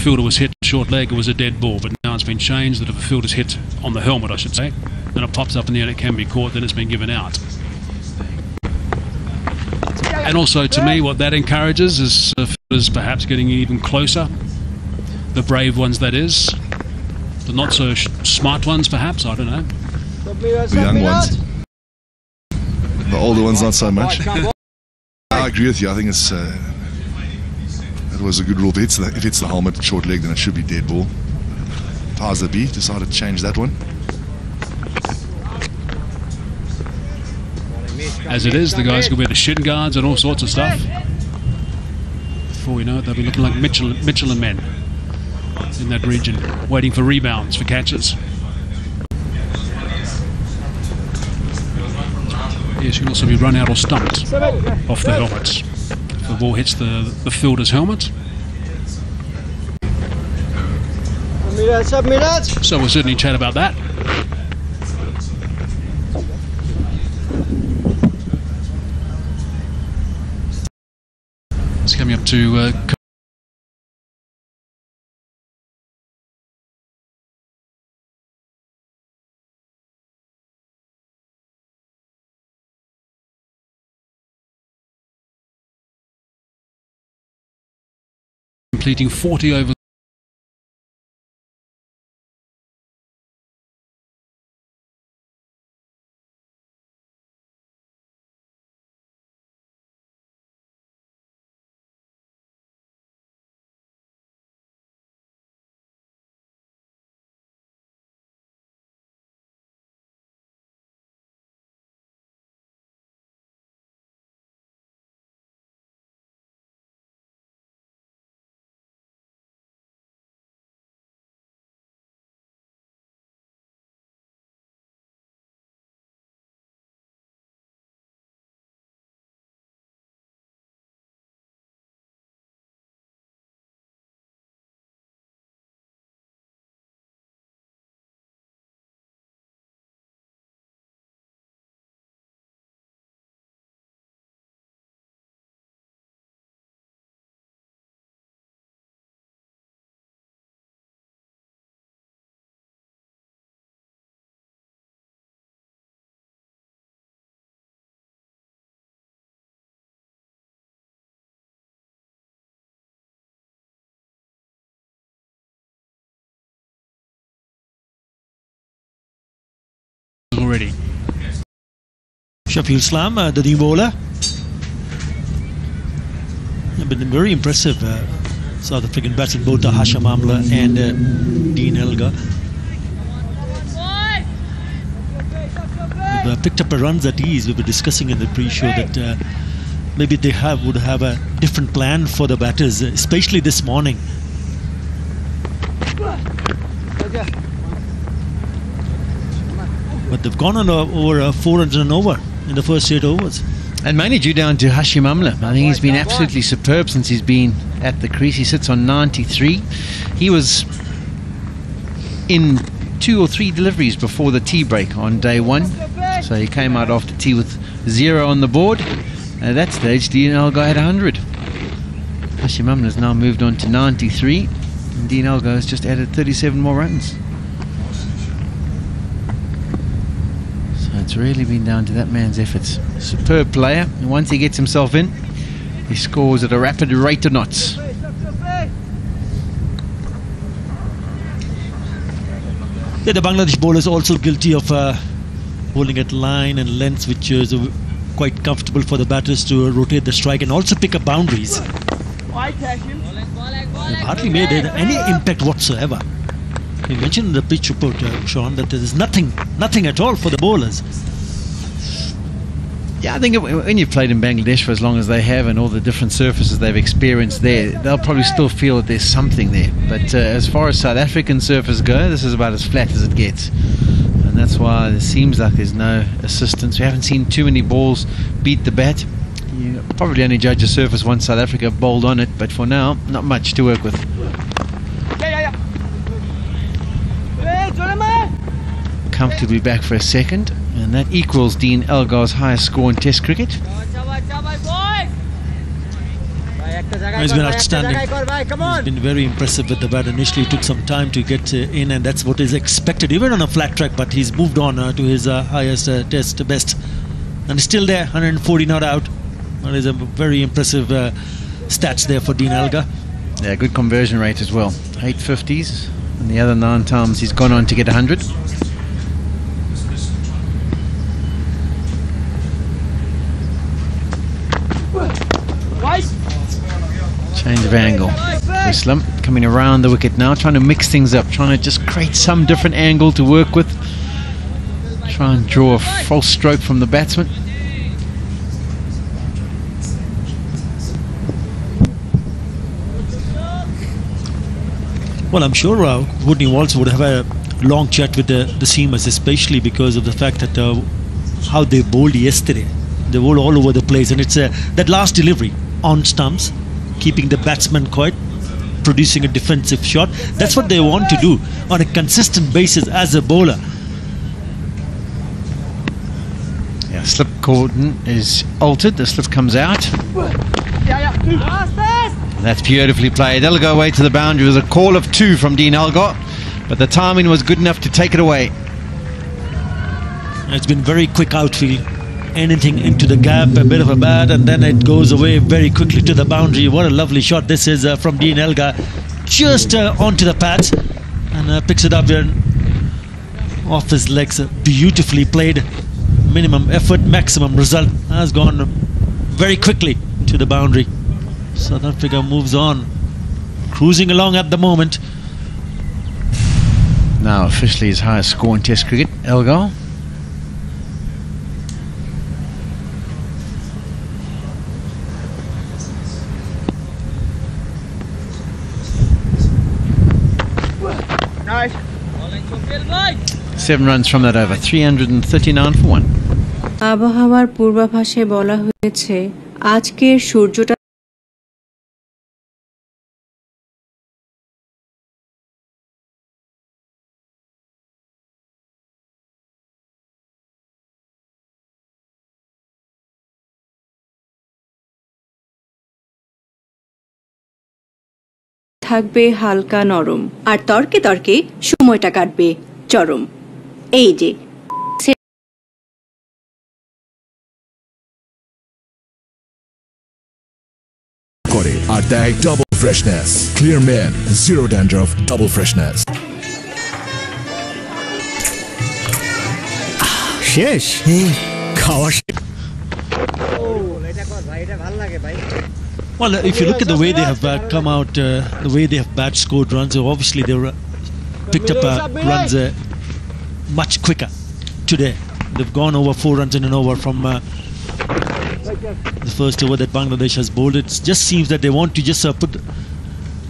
fielder was hit short leg, it was a dead ball, but now it's been changed that if a fielder's hit on the helmet, I should say, then it pops up in the air and it can be caught, then it's been given out. And also, to me, what that encourages is fielders perhaps getting even closer. The brave ones, that is. The not so smart ones, perhaps, I don't know. The young ones. The older ones, not so much. I agree with you. I think it's it was a good rule. If it hits the helmet short leg, then it should be dead ball. Powers that be decided to change that one. As it is, the guys can wear the shin guards and all sorts of stuff. Before we know it, they'll be looking like Michelin men in that region, waiting for rebounds, for catches. Yes, you can also be run out or stumped off the helmets. If the ball hits the fielder's helmet. So we'll certainly chat about that. It's coming up to completing 40 over. already. Shafiul Islam, the new bowler. Been very impressive South African batsmen, both Hashim Amla and Dean Elgar. They've picked up a runs at ease. We were discussing in the pre-show that maybe they would have a different plan for the batters, especially this morning. But they've gone on over 400 and over in the first 8 overs. And mainly due down to Hashim Amla. I think he's been absolutely superb since he's been at the crease. He sits on 93. He was in 2 or 3 deliveries before the tea break on day 1. So he came out after tea with 0 on the board. At that stage, Dean Elgar had 100. Hashim Amla has now moved on to 93. And Dean Elgar has just added 37 more runs. It's really been down to that man's efforts. Superb player, and once he gets himself in, he scores at a rapid rate of knots. Yeah, the Bangladesh bowler is also guilty of bowling at line and lengths, which is quite comfortable for the batters to rotate the strike and also pick up boundaries. They've hardly made any impact whatsoever. You mentioned in the pitch report, Sean, that there is nothing at all for the bowlers. Yeah, I think when you've played in Bangladesh for as long as they have and all the different surfaces they've experienced there, they'll probably still feel that there's something there. But as far as South African surface go, this is about as flat as it gets. And that's why it seems like there's no assistance. We haven't seen too many balls beat the bat. You probably only judge a surface once South Africa bowled on it, but for now, not much to work with. Comfortably back for a second, and that equals Dean Elgar's highest score in Test cricket. He's been outstanding. He's been very impressive with the bat. Initially, it took some time to get in, and that's what is expected, even on a flat track. But he's moved on to his highest test best, and still there, 140 not out. That is a very impressive stats there for Dean Elgar. Yeah, good conversion rate as well. 850s, and the other 9 times he's gone on to get 100. Change of angle. Islam coming around the wicket now, trying to mix things up, trying to just create some different angle to work with. Try and draw a false stroke from the batsman. Well, I'm sure Woodney Walsh would have a long chat with the seamers, especially because of the fact that how they bowled yesterday. They bowled all over the place, and it's that last delivery on stumps, keeping the batsman quiet, producing a defensive shot. That's what they want to do on a consistent basis as a bowler. Yeah, slip cordon is altered. The slip comes out. That's beautifully played. That'll go away to the boundary. It was a call of 2 from Dean Elgar, but the timing was good enough to take it away. It's been very quick outfield. Anything into the gap, a bit of a bat, and then it goes away very quickly to the boundary. What a lovely shot this is from Dean Elgar. Just onto the pads, and picks it up here off his legs. Beautifully played. Minimum effort, maximum result. Has gone very quickly to the boundary. South Africa moves on, cruising along at the moment. Now officially his highest score in Test cricket, Elgar. Nice. 7 runs from that over, 339 for 1. আবহাওয়ার পূর্বাভাসে বলা হয়েছে আজকের সূর্যটা থাকবে হালকা নরম, আর তর্কে তর্কে সময়টা কাটবে চরম। এই যে করে আর দেয় double freshness, clear men, zero dandruff, double freshness. শেষ খাওয়া শেষ। Well, if you look at the way they have come out, the way they have scored runs, obviously they picked up runs much quicker today. They've gone over 4 runs in an over from the first over that Bangladesh has bowled. It just seems that they want to just put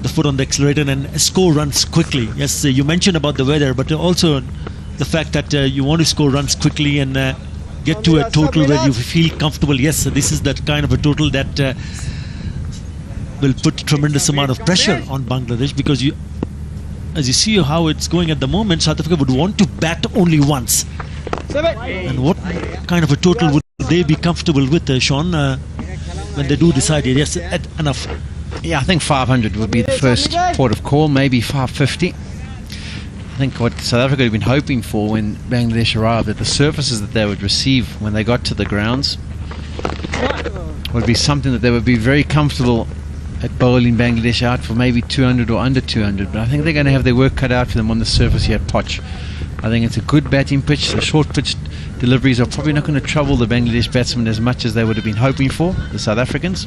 the foot on the accelerator and score runs quickly. Yes, you mentioned about the weather, but also the fact that you want to score runs quickly and get to a total where you feel comfortable. Yes, this is that kind of a total that will put tremendous amount of pressure on Bangladesh, because as you see how it's going at the moment, South Africa would want to bat only once. And what kind of a total would they be comfortable with, Sean, when they do decide, yes, enough? Yeah, I think 500 would be the first port of call, maybe 550. I think what South Africa had been hoping for when Bangladesh arrived, that the surfaces that they would receive when they got to the grounds would be something that they would be very comfortable at bowling Bangladesh out for maybe 200 or under 200, but I think they're going to have their work cut out for them on the surface here at Poch. I think it's a good batting pitch. The short pitch deliveries are probably not going to trouble the Bangladesh batsmen as much as they would have been hoping for, the South Africans,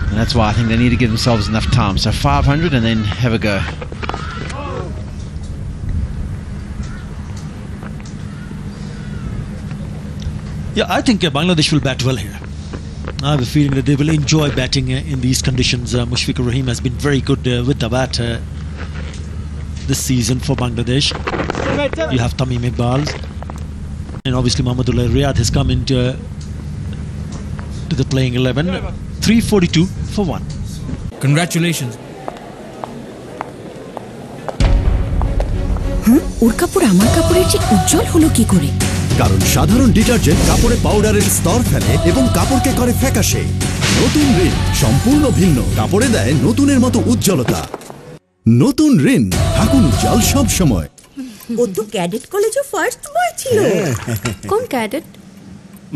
and that's why I think they need to give themselves enough time. So 500 and then have a go. Yeah, I think Bangladesh will bat well here. I have a feeling that they will enjoy batting in these conditions. Mushfiqur Rahim has been very good with the bat this season for Bangladesh. You have Tamim Iqbal, and obviously Mahmudullah Riyad has come into to the playing 11. 342 for 1. Congratulations. ওর কাপড় আমার কাপড়ের চেয়ে উজ্জ্বল হলো কি করে? কারণ সাধারণ detergent কাপড়ে পাউডারের স্তর ফেলে এবং কাপড়কে করে ফ্যাকাশে। নতুন রিন সম্পূর্ণ ভিন্ন, কাপড়ে দেয় নতুনের মতো উজ্জ্বলতা। নতুন রিন, থাকুন উজ্জ্বল সব সময়। ও তো ক্যাডেট কলেজে ফার্স্ট বয় ছিল। কোন ক্যাডেট?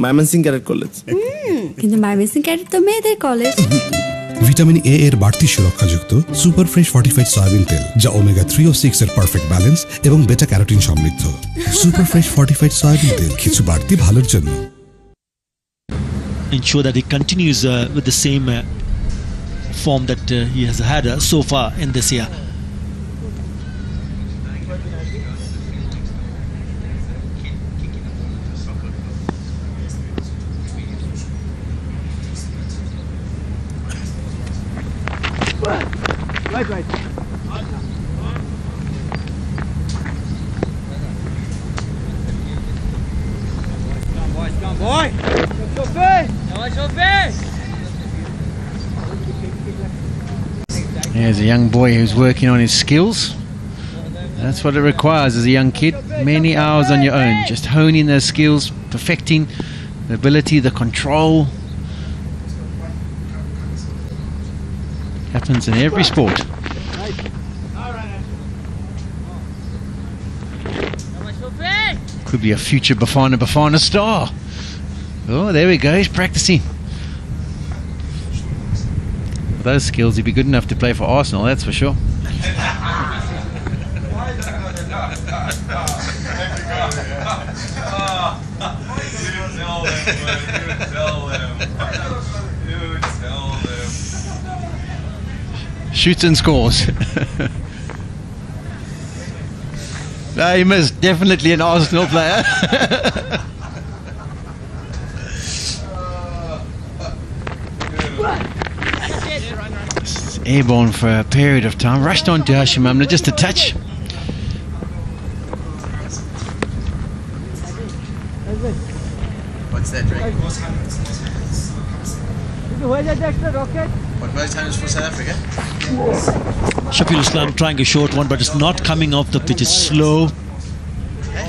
Mymensingh cadet college. কিন্তু ময়মনসিংহ ক্যাডেট তো মেয়েদের কলেজ। ভিটামিন এ এর বাড়তি সুরক্ষাযুক্ত সুপার ফ্রেশ ফর্টিফাইড সয়াবিন তেল, যা ওমেগা 3 ও 6 এর পারফেক্ট ব্যালেন্স এবং বেটা ক্যারোটিন সমৃদ্ধ। সুপার ফ্রেশ ফর্টিফাইড সয়াবিন তেল, কিছু বাড়তি ভালোর জন্য। Ensure that he continues with the same form that he has had so far in this year. Right. Come on, boy. Show face. Show face. Here's a young boy who's working on his skills. That's what it requires as a young kid. Many hours on your own, just honing those skills, perfecting the ability, the control. Happens in every sport. Could be a future Bafana star. Oh, there we go, he's practicing. With those skills, he'd be good enough to play for Arsenal, that's for sure. Shoots and scores. No, he missed. Definitely an Arsenal player. Airborne for a period of time. Rushed on to Hashim Amla, just a touch. What's that drink? Where's that extra rocket? What, most times for South Africa? Shafil Islam trying a short one, but it's not coming off the pitch. It's slow.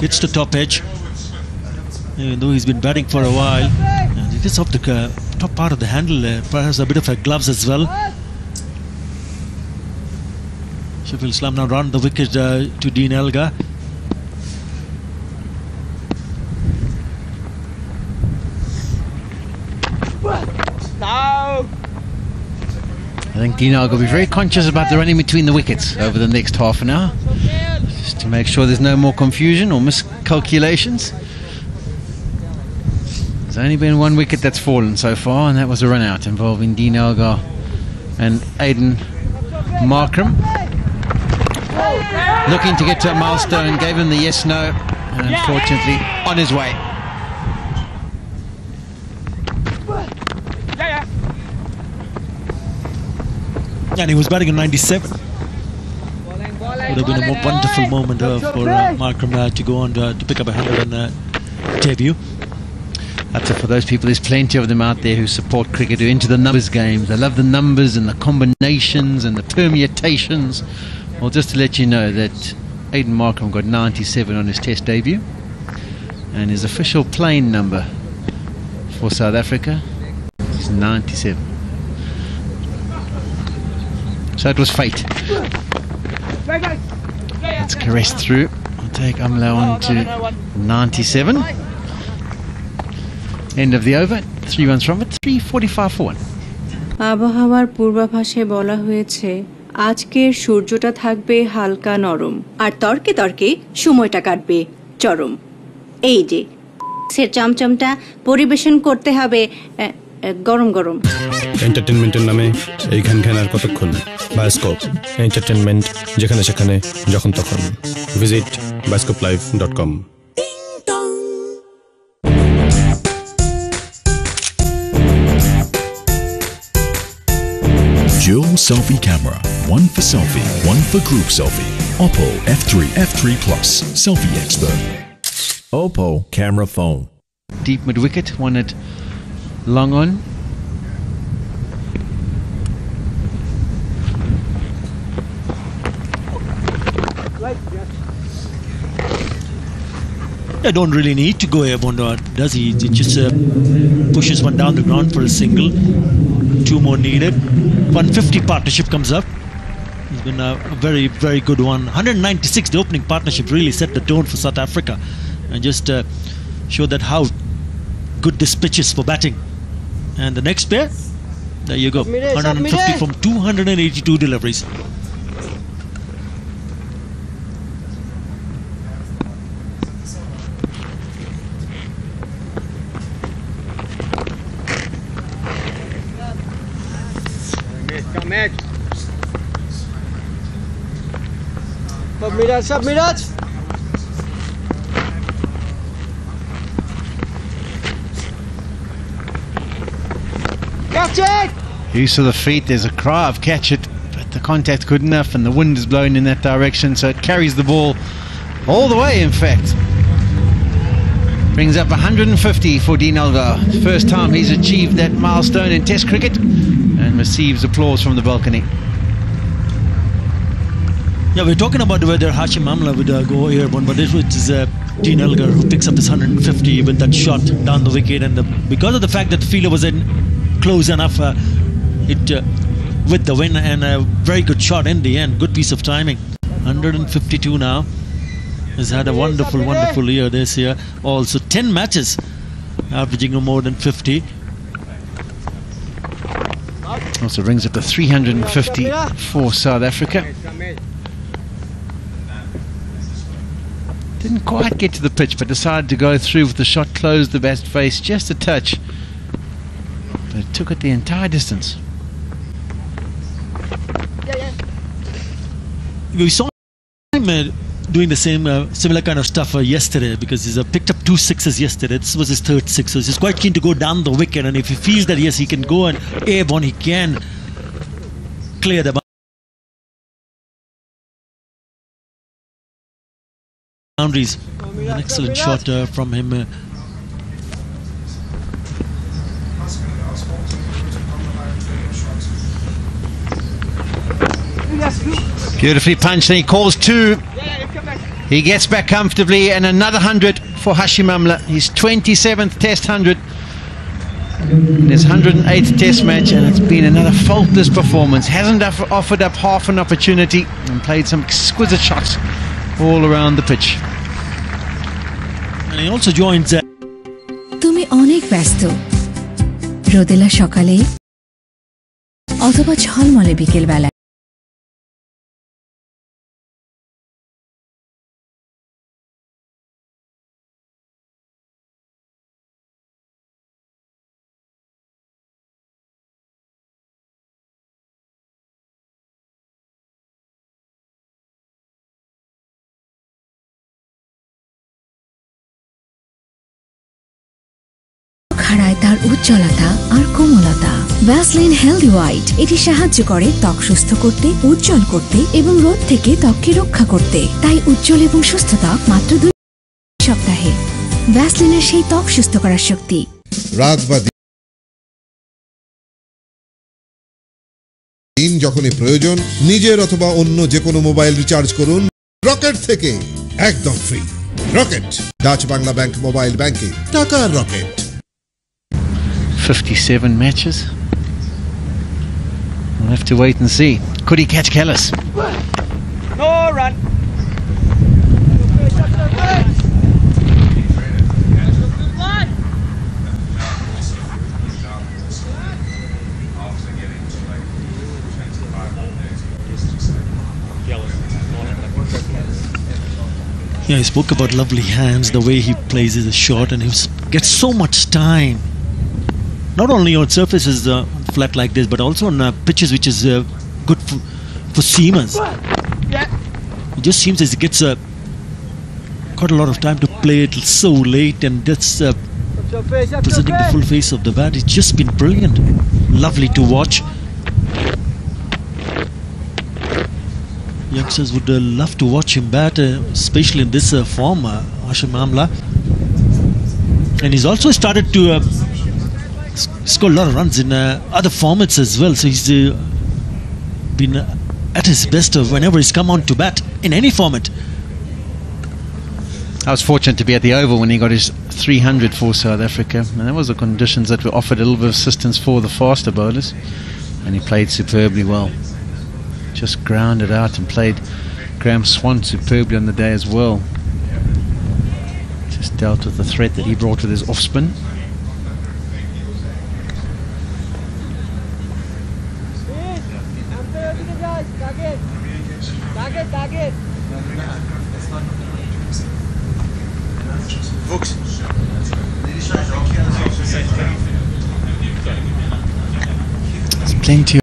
Hits the top edge. Even though he's been batting for a while, and it is off the top part of the handle. Perhaps a bit of gloves as well. Shafil Islam now round the wicket to Dean Elgar. I think Dean Elgar will be very conscious about the running between the wickets over the next half an hour, just to make sure there's no more confusion or miscalculations. There's only been one wicket that's fallen so far, and that was a run out involving Dean Elgar and Aiden Markram. Looking to get to a milestone, gave him the yes-no, and unfortunately on his way. And he was batting in 97. Would have been a wonderful moment for Markram to go on to pick up a 100 and debut. That's it for those people. There's plenty of them out there who support cricket, who are into the numbers games. They love the numbers and the combinations and the permutations. Well, just to let you know that Aiden Markram got 97 on his test debut, and his official playing number for South Africa is 97. So it was fate. Let's caress through. I'll take Amla on to 97. End of the over. 3 runs from it. 3:45 for 1. আবহাওয়ার পূর্বাভাসে বলা হয়েছে আজকের সূর্যটা থাকবে হালকা নরম আর তর্কে তর্কে সময়টা কাটবে চরম। এই যে সে চমচমটা পরিবেশন করতে হবে গরম গরম। এন্টারটেনমেন্টের নামে এই খান আর কতক্ষণ? বায়োস্কোপ এন্টারটেনমেন্ট, যেখানে সেখানে যখন তখন। Visit bioscoplive.com। Dual selfie camera, one for selfie, one for group selfie. Oppo F3 Plus, selfie expert. Oppo camera phone. Deep mid wicket, one at long on. They don't really need to go airborne, does he? He just pushes one down the ground for a single. 2 more needed. 150 partnership comes up. It's been a very, very good one. 196, the opening partnership really set the tone for South Africa and just showed that how good this pitch is for batting. And the next pair, there you go, 150 from 282 deliveries. Submirat. Catch it! Use of the feet, there's a cry of catch it, but the contact's good enough and the wind is blowing in that direction, so it carries the ball all the way, in fact. Brings up 150 for Dean Elgar. First time he's achieved that milestone in Test cricket, and receives applause from the balcony. Yeah, we're talking about whether Hashim Amla would go airborne, but it was Dean Elgar who picks up his 150 with that shot down the wicket, and because of the fact that the fielder was in close enough, with the win, and a very good shot in the end. Good piece of timing. 152 now. Has had a wonderful, wonderful year this year. Also 10 matches, averaging more than 50. Also brings up the 350 for South Africa. Didn't quite get to the pitch, but decided to go through with the shot, closed the bat face just a touch. But it took it the entire distance. We saw him doing the same similar kind of stuff yesterday, because he's picked up 2 sixes yesterday. This was his 3rd six, so he's quite keen to go down the wicket, and if he feels that yes, he can go and airborne, he can clear the boundaries. An excellent shot from him. Beautifully punched, and he calls 2. He gets back comfortably, and another 100 for Hashim Amla. His 27th Test 100 in his 108th Test match, and it's been another faultless performance. Hasn't offered up half an opportunity, and played some exquisite shots all around the pitch. And he also joins. তুমি অনেক ব্যস্ত, রোদেলা সকালে অথবা ঝলমলে বিকেল বেলা। হারায় তার উজ্জ্বলতা আর কোমলতা। ভ্যাসলিন হেলদি হোয়াইট এটি সাহায্য করে ত্বক সুস্থ করতে, উজ্জ্বল করতে এবং রোদ থেকে ত্বককে রক্ষা করতে। তাই উজ্জ্বল এবং সুস্থ ত্বক মাত্র 2 সপ্তাহে। ভ্যাসলিনের সেই ত্বক সুস্থ করার শক্তি। রাত বা দিন যখনই প্রয়োজন, নিজের অথবা অন্য যে কোনো মোবাইল রিচার্জ করুন রকেট থেকে, একদম free. Rocket, Dutch Bangla bank mobile ব্যাংকে টাকার rocket. 57 matches. We'll have to wait and see. Could he catch Kellis? No run. Yeah, he spoke about lovely hands, the way he plays his shot, and he gets so much time. Not only on surfaces flat like this, but also on pitches which is good for seamers. It just seems as he gets quite a lot of time to play it so late, and that's presenting the full face of the bat. It's just been brilliant, lovely to watch. Youngsters would love to watch him bat, especially in this form, Hashim Amla. And he's also started to score a lot of runs in other formats as well, so he's been at his best whenever he's come on to bat in any format. I was fortunate to be at the Oval when he got his 300 for South Africa, and that was the conditions that were offered a little bit of assistance for the faster bowlers, and he played superbly well. Just grounded out and played Graham Swan superbly on the day as well. Just dealt with the threat that he brought with his off spin. There's plenty of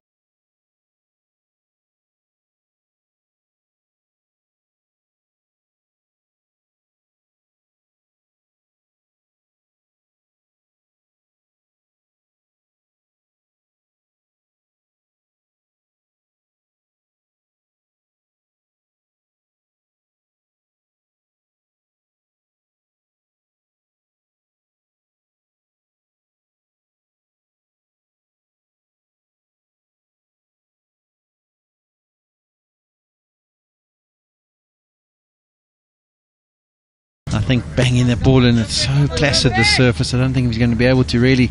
I think banging that ball in, it's so placid, the surface. I don't think he's going to be able to really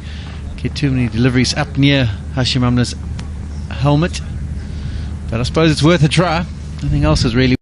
get too many deliveries up near Hashim Amla's helmet, but I suppose it's worth a try. Nothing else is really.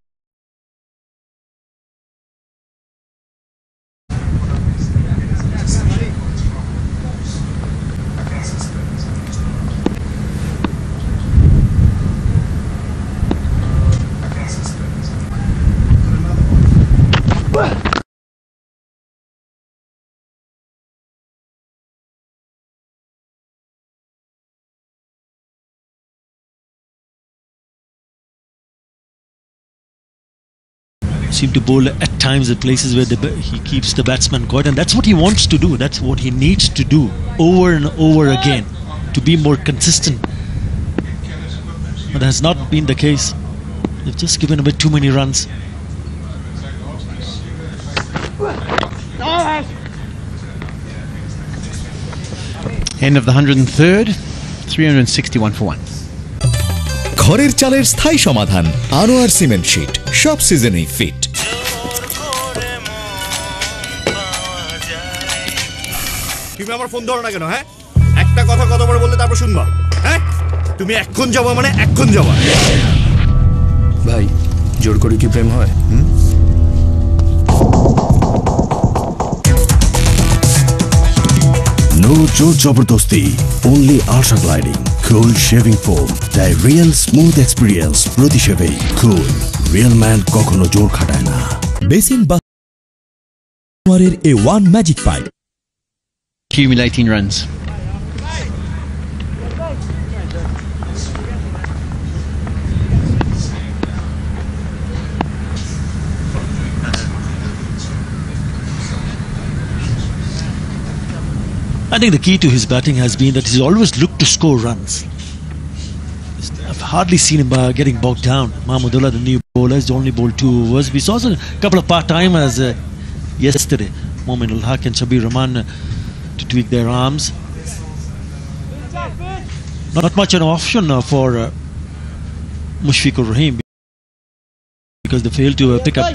Seem to bowl at times at places where he keeps the batsman caught, and that's what he wants to do. That's what he needs to do over and over again to be more consistent. But that has not been the case. They've just given away too many runs. End of the 103rd, 361 for 1. ঘরের চালের স্থায়ী সমাধান Anwar cement sheet, সব সিজনেই fit. তুমি আমার phone ধরো না কেন? হ্যাঁ, একটা কথা কতবার বললে তারপর শুনবা? হ্যাঁ, তুমি এক্ষণ যাবা মানে এক্ষণ যাবা। ভাই, জোর করে কি প্রেম হয়? No jor jabardosti, only Ultra Gliding Cool Shaving Foam, the real smooth experience. Proti shave cool, real man kokhono jor khataয় না। বেসিন বা আনোয়ারের A1 magic pipe. Accumulating runs. I think the key to his batting has been that he's always looked to score runs. I've hardly seen him getting bogged down. Mahmudullah, the new bowler, has only bowled 2 overs. We saw a couple of part-timers yesterday. Momin ul Haq and Shabir Rahman to tweak their arms. Not much an option for Mushfiqur Rahim, because they failed to pick up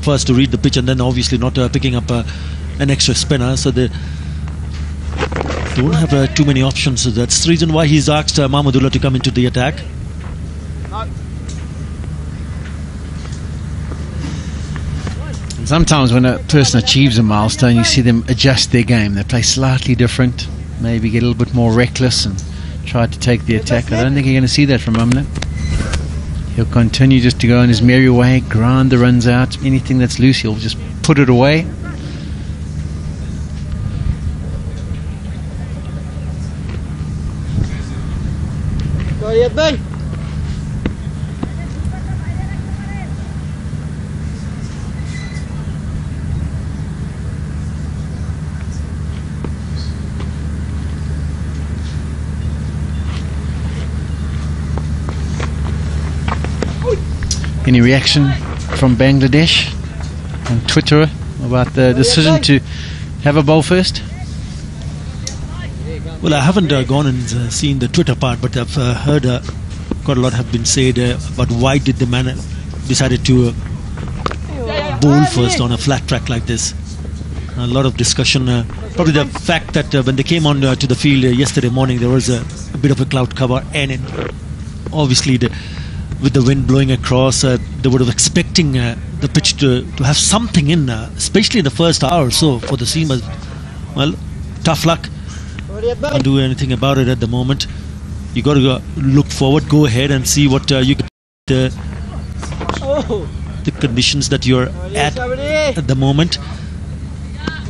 first to read the pitch, and then obviously not picking up an extra spinner. So they don't have too many options. So that's the reason why he's asked Mahmudullah to come into the attack. And sometimes when a person achieves a milestone, you see them adjust their game. They play slightly different, maybe get a little bit more reckless and try to take the attack. I don't think you're going to see that from Amla. He'll continue just to go in his merry way, grind the runs out. Anything that's loose, he'll just put it away. Any reaction from Bangladesh on Twitter about the decision to have a bowl first? Well, I haven't gone and seen the Twitter part, but I've heard quite a lot have been said about why did the man decided to bowl first on a flat track like this. A lot of discussion. Probably the fact that when they came on to the field yesterday morning, there was a bit of a cloud cover, and obviously with the wind blowing across, they would have expecting the pitch to have something in, especially in the first hour or so for the seamers. Well, tough luck. Can't do anything about it at the moment. You got to look forward, go ahead and see what you get. The conditions that you're at the moment.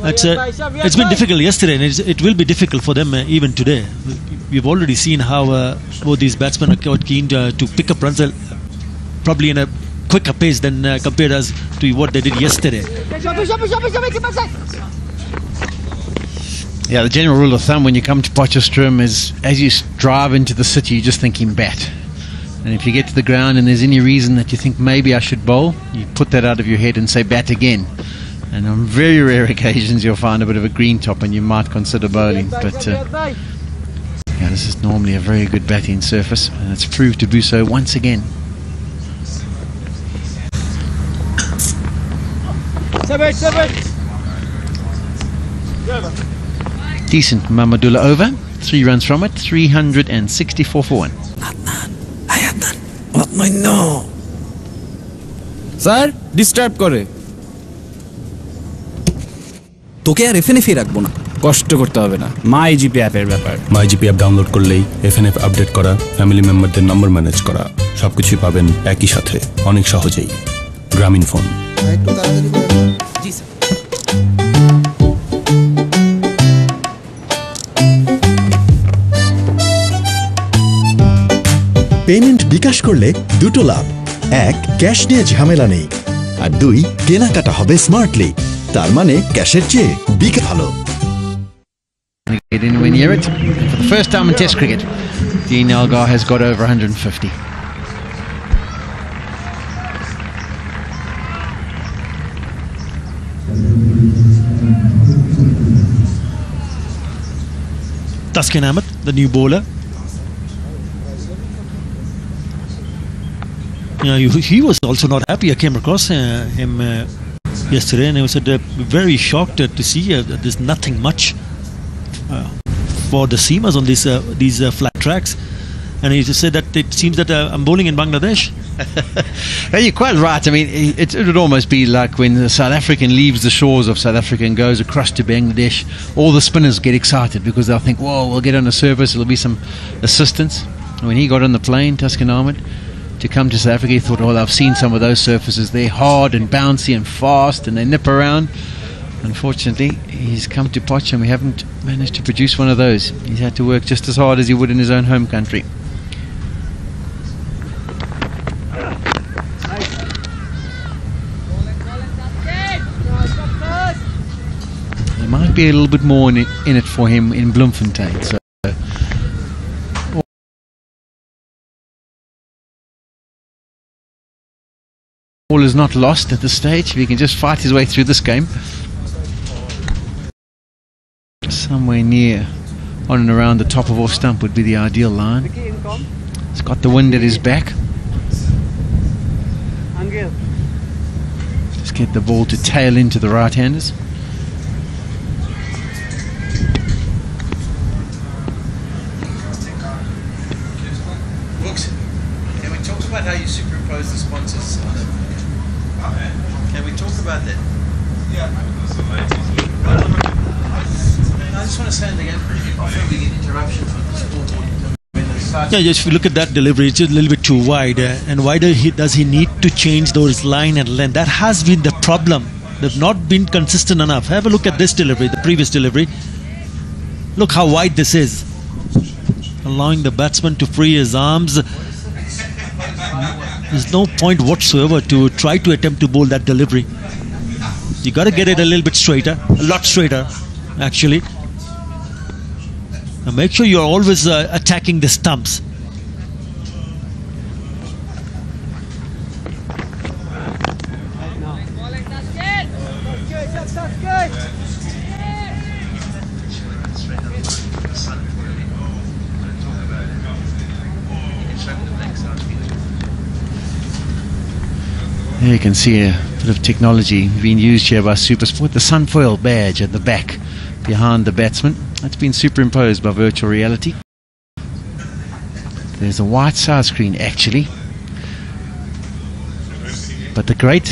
It's been difficult yesterday, and it will be difficult for them even today. We've already seen how both these batsmen are quite keen to pick up runs, probably in a quicker pace than compared as to what they did yesterday. Yeah, the general rule of thumb when you come to Potchefstroom is, as you drive into the city, you're just thinking bat. And if you get to the ground and there's any reason that you think maybe I should bowl, you put that out of your head and say bat again. And on very rare occasions you'll find a bit of a green top and you might consider bowling. But yeah, this is normally a very good batting surface, and it's proved to be so once again. Decent Mamadullah over, 3 runs from it, 364 for 1. What my no? Sir, disturb করে তোকে আর FNF রাখবো না, কষ্ট করতে হবে না, মাই GP অ্যাপের ব্যাপার। মাই জিপি অ্যাপ ডাউনলোড করলেই এফএনএফ আপডেট করা, ফ্যামিলি মেম্বারদের নম্বর ম্যানেজ করা, সবকিছুই পাবেন একই সাথে, অনেক সহজেই। গ্রামীণ ফোন। জি স্যার। পেমেন্ট বিকাশ করলে দুটো লাভ, 1 ক্যাশ নিয়ে ঝামেলা নেই, আর 2 কেনাকাটা হবে স্মার্টলি। তার মানে ক্যাশের চেয়ে বিকাশ ভালো। Get anywhere near it. And for the first time in Test cricket, Dean Elgar has got over 150. Taskin Ahmed, the new bowler. He was also not happy. I came across him yesterday, and I was very shocked to see there's nothing much for the seamers on these flat tracks. And he just said that it seems that I'm bowling in Bangladesh. You're quite right. I mean, it would almost be like when the South African leaves the shores of South Africa and goes across to Bangladesh, all the spinners get excited because they'll think, whoa, we'll get on the surface, there'll be some assistance. When he got on the plane, Taskin Ahmed, to come to South Africa, he thought, well, I've seen some of those surfaces. They're hard and bouncy and fast and they nip around. Unfortunately, he's come to Poch and we haven't managed to produce one of those. He's had to work just as hard as he would in his own home country. There might be a little bit more in it for him in Bloemfontein. So all is not lost at this stage. If he can just fight his way through this game. Somewhere near on and around the top of off stump would be the ideal line. He's got the wind at his back. Just get the ball to tail into the right-handers. Brooks, can we talk about how you superimpose the sponsors on it? Can we talk about that? Yeah. I just want to say it again. Often we get interruptions with the scoreboard. Yeah, if you look at that delivery, it's a little bit too wide. And why does he need to change those line and length? That has been the problem. They've not been consistent enough. Have a look at this delivery, the previous delivery. Look how wide this is. Allowing the batsman to free his arms. There's no point whatsoever to try to attempt to bowl that delivery. You got to get it a little bit straighter, a lot straighter, actually. Now make sure you're always attacking the stumps. There you can see a bit of technology being used here by Supersport. The Sunfoil badge at the back behind the batsman. That's been superimposed by virtual reality. There's a white side screen actually. But the great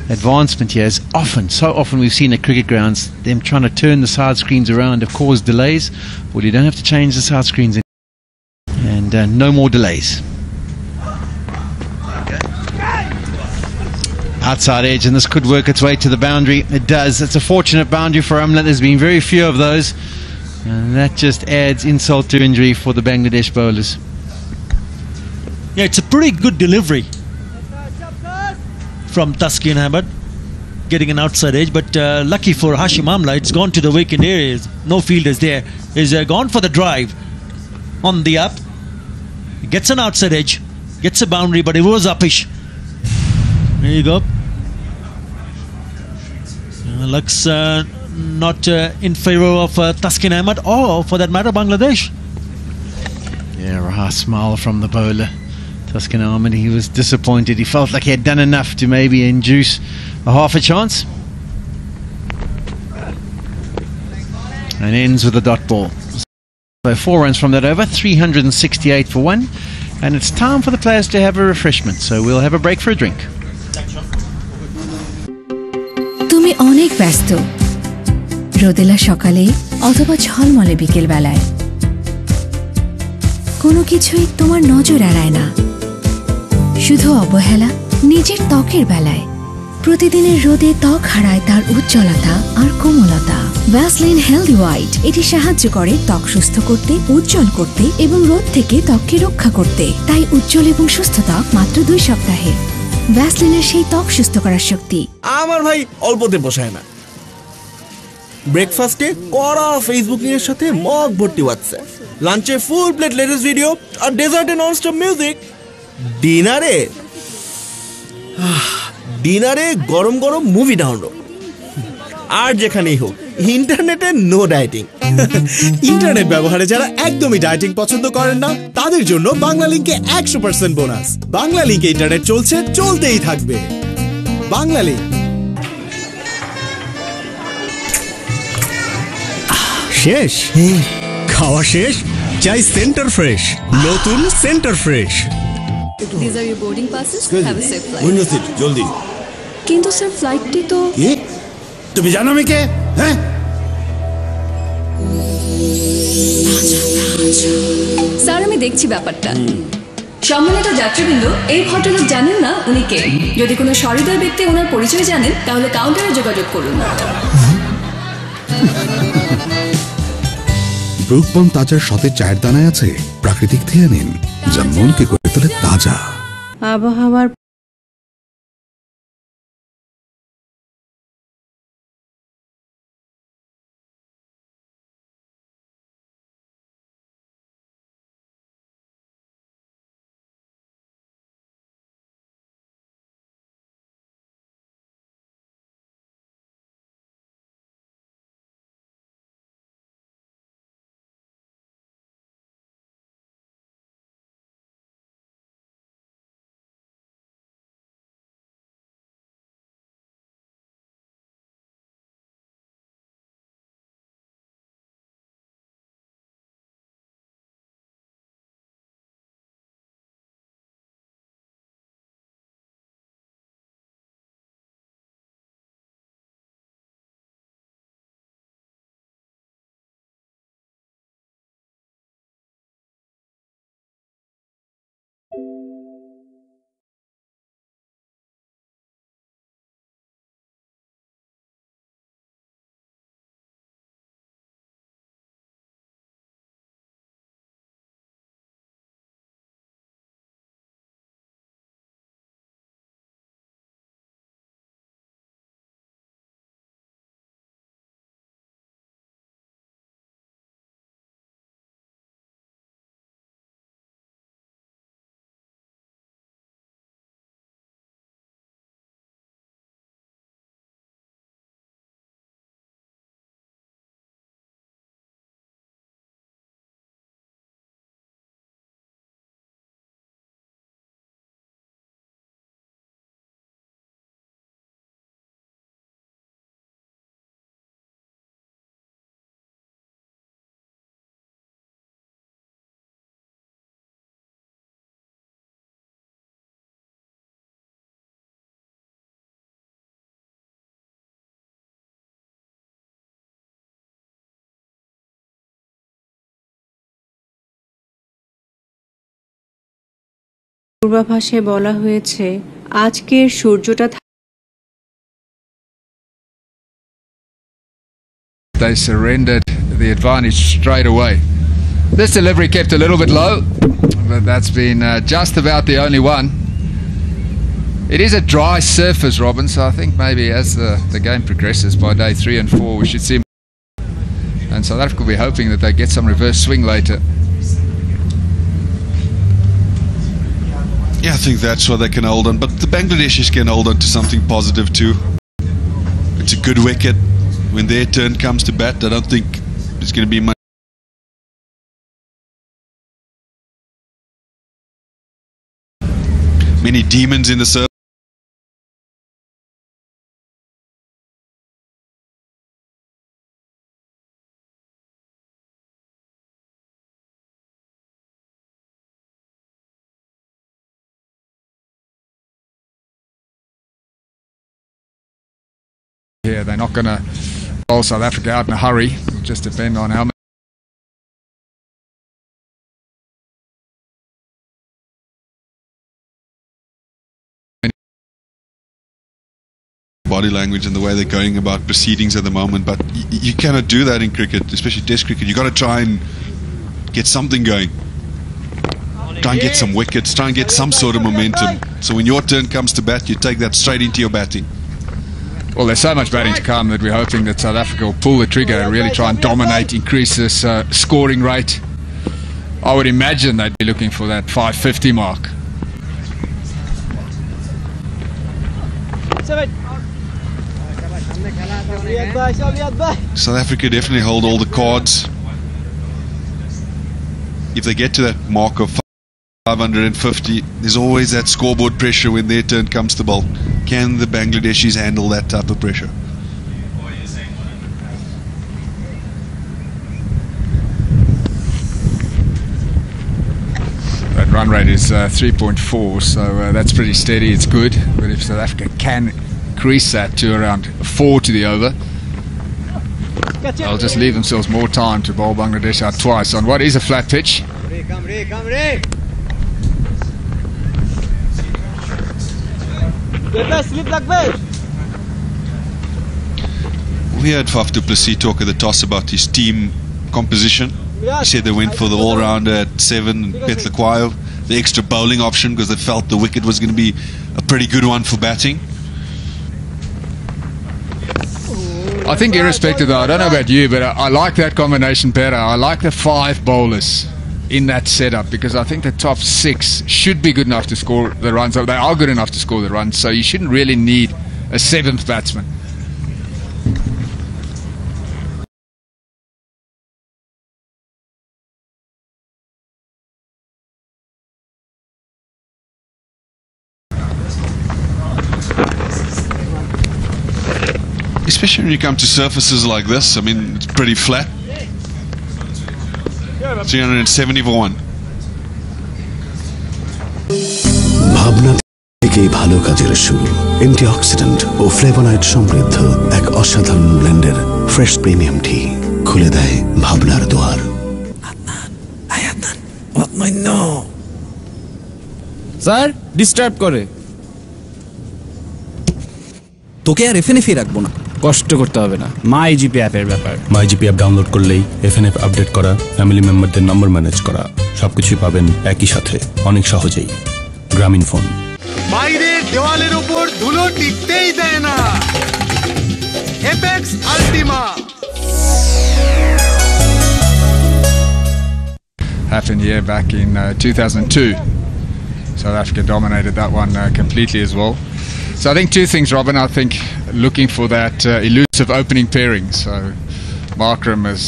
advancement here is so often we've seen at cricket grounds, them trying to turn the side screens around have caused delays. Well, you don't have to change the side screens and no more delays. Outside edge, and this could work its way to the boundary. It does. It's a fortunate boundary for Amla. There's been very few of those, and that just adds insult to injury for the Bangladesh bowlers. Yeah, it's a pretty good delivery from Taskin Ahmed, getting an outside edge, but lucky for Hashim Amla, it's gone to the vacant areas. No fielders there. He's gone for the drive on the up. He gets an outside edge, gets a boundary, but it was uppish. There you go. Looks not in favor of Taskin Ahmed or, for that matter, Bangladesh. Yeah, Raha smile from the bowler. Taskin Ahmed, he was disappointed. He felt like he had done enough to maybe induce a half a chance. And ends with a dot ball. So 4 runs from that over, 368 for 1. And it's time for the players to have a refreshment. So we'll have a break for a drink. তুমি অনেক ব্যস্ত রোদেলা সকালে অথবা ঝলমলে বিকেল বেলায় কোনো কিছুই তোমার নজর এড়ায় না শুধু অবহেলা নিজের ত্বকের বেলায় প্রতিদিনের রোদে ত্বক হারায় তার উজ্জ্বলতা আর কোমলতা ভ্যাসলিন হেলদি হোয়াইট এটি সাহায্য করে ত্বক সুস্থ করতে উজ্জ্বল করতে এবং রোদ থেকে ত্বককে রক্ষা করতে তাই উজ্জ্বল এবং সুস্থ ত্বক মাত্র 2 সপ্তাহে ভ্যাসলিনের সেই ত্বক সুস্থ করার শক্তি আমার ভাই অল্পতে বসায় না ব্রেকফাস্টে কড়া ফেসবুক নিউজের সাথে মগ ভর্তি হোয়াটসঅ্যাপ লাঞ্চে ফুল প্লেট লেটেস্ট ভিডিও আর ডেজার্টে ননস্টপ মিউজিক ডিনারে গরম গরম মুভি ডাউনলোড আর যেখানেই হোক ইন্টারনেটে নো ডায়েটিং ইন্টারনেট ব্যবহারে যারা একদমই ডায়েটিং পছন্দ করেন না তাদের জন্য বাংলা লিংকে 100% বোনাস বাংলা লিংকে ইন্টারনেট চলছে চলতেই থাকবে বাংলা লিংক শেষ খাওয়া শেষ চাই সেন্টার ফ্রেশ নতুন center fresh These are your boarding passes. Have a safe flight. Window seat জলদি কিন্তু স্যার ফ্লাইটটি তো কি তুমি জানো আমি কে হ্যাঁ স্যার আমি দেখছি ব্যাপারটা সম্মানিত যাত্রীবৃন্দ এই ভদ্রলোক জানেন না উনি কে যদি কোনো সহৃদয় ব্যক্তি ওনার পরিচয় জানেন তাহলে কাউন্টারে যোগাযোগ করুন ব্রুকবন তাজার সতেজ চায়ের দানায় আছে প্রাকৃতিক থিয়ানিন যা মনকে করে তোলে তাজা আবহাওয়ার পূর্বাভাসে বলা হয়েছে আজকের সূর্যটা They surrendered the advantage straight away. This delivery kept a little bit low, but that's been just about the only one. It is a dry surface, Robin, so I think maybe as the game progresses by day 3 and 4 we should see, and South Africa will be hoping that they get some reverse swing later. Yeah, I think that's what they can hold on, but the Bangladeshis can hold on to something positive too. It's a good wicket. When their turn comes to bat, I don't think there's going to be much. Many demons in the circle. Yeah, they're not going to bowl South Africa out in a hurry. It'll just depend on how many. Body language and the way they're going about proceedings at the moment, but you cannot do that in cricket, especially Test cricket. You've got to try and get something going. Try and get some wickets, try and get some sort of momentum. So when your turn comes to bat, you take that straight into your batting. Well, there's so much batting to come that we're hoping that South Africa will pull the trigger and really try and dominate, increase this scoring rate. I would imagine they'd be looking for that 550 mark. South Africa definitely hold all the cards. If they get to that mark of 550, there's always that scoreboard pressure when their turn comes to bowl. Can the Bangladeshis handle that type of pressure? That run rate is 3.4, so that's pretty steady, it's good. But if South Africa can increase that to around 4 to the over, they'll just leave themselves more time to bowl Bangladesh out twice on what is a flat pitch. We heard Faf du Plessis talk at the toss about his team composition. He said they went for the all-rounder at 7, Petlaquayo, the extra bowling option because they felt the wicket was going to be a pretty good one for batting. I think irrespective though, I don't know about you, but I like that combination better. I like the 5 bowlers in that setup because I think the top 6 should be good enough to score the runs. They are good enough to score the runs, so you shouldn't really need a 7th batsman. Especially when you come to surfaces like this, I mean, it's pretty flat. 370 for 1. ভাবনা থেকেই ভালো কাজের শুরু। Antioxidant ও flavonoid সমৃদ্ধ এক অসাধারণ ব্লেন্ডের fresh premium টি খুলে দেয় ভাবনার দুয়ার। স্যার ডিস্টার্ব করে। তোকে আর এফএনএফ রাখবো না, কষ্ট করতে হবে না। মাই জিপি অ্যাপের ব্যাপার। মাই জিপি অ্যাপ ডাউনলোড করলেই এফএনএফ আপডেট করা, ফ্যামিলি মেম্বারদের নম্বর ম্যানেজ করা সবকিছুই পাবেন একই সাথে, অনেক সহজেই। গ্রামীণ ফোন। বাইরের দেওয়ালের উপর ধুলো টিকতেই দেয় না। Apex আল্টিমা। Happened here back in 2002. South Africa dominated that one completely as well. So I think 2 things, Robin. I think looking for that elusive opening pairing. So Markram has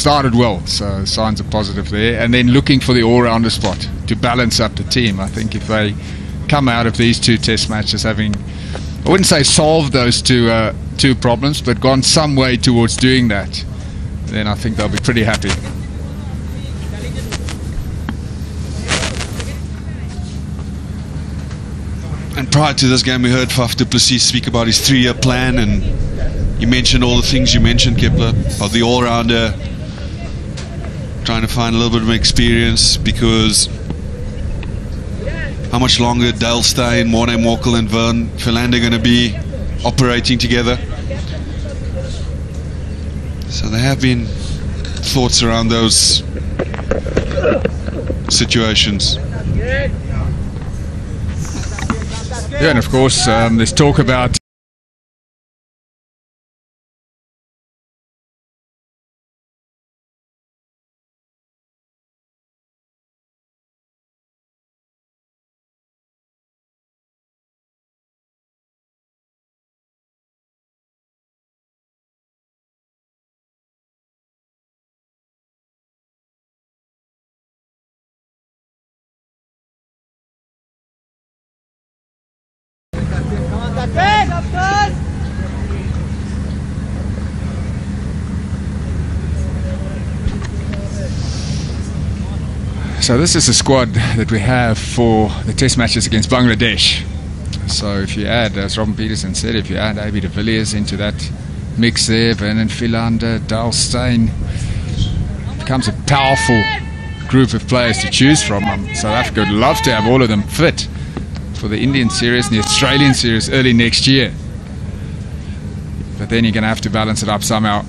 started well, so signs are positive there. And then looking for the all-rounder spot to balance up the team. I think if they come out of these 2 test matches having, I wouldn't say solved those two problems, but gone some way towards doing that, then I think they'll be pretty happy. And prior to this game, we heard Faf du Plessis speak about his 3-year plan, and you mentioned all the things you mentioned, Kepler, of the all-rounder, trying to find a little bit of experience, because how much longer Dale Steyn, Morné Morkel and Vern Philander going to be operating together. So there have been thoughts around those situations. Yeah, and of course there's talk about So this is the squad that we have for the test matches against Bangladesh. So if you add, as Robin Peterson said, if you add AB de Villiers into that mix there, Vernon Philander, Dale Steyn, it becomes a powerful group of players to choose from. South Africa would love to have all of them fit for the Indian series and the Australian series early next year. But then you're going to have to balance it up somehow.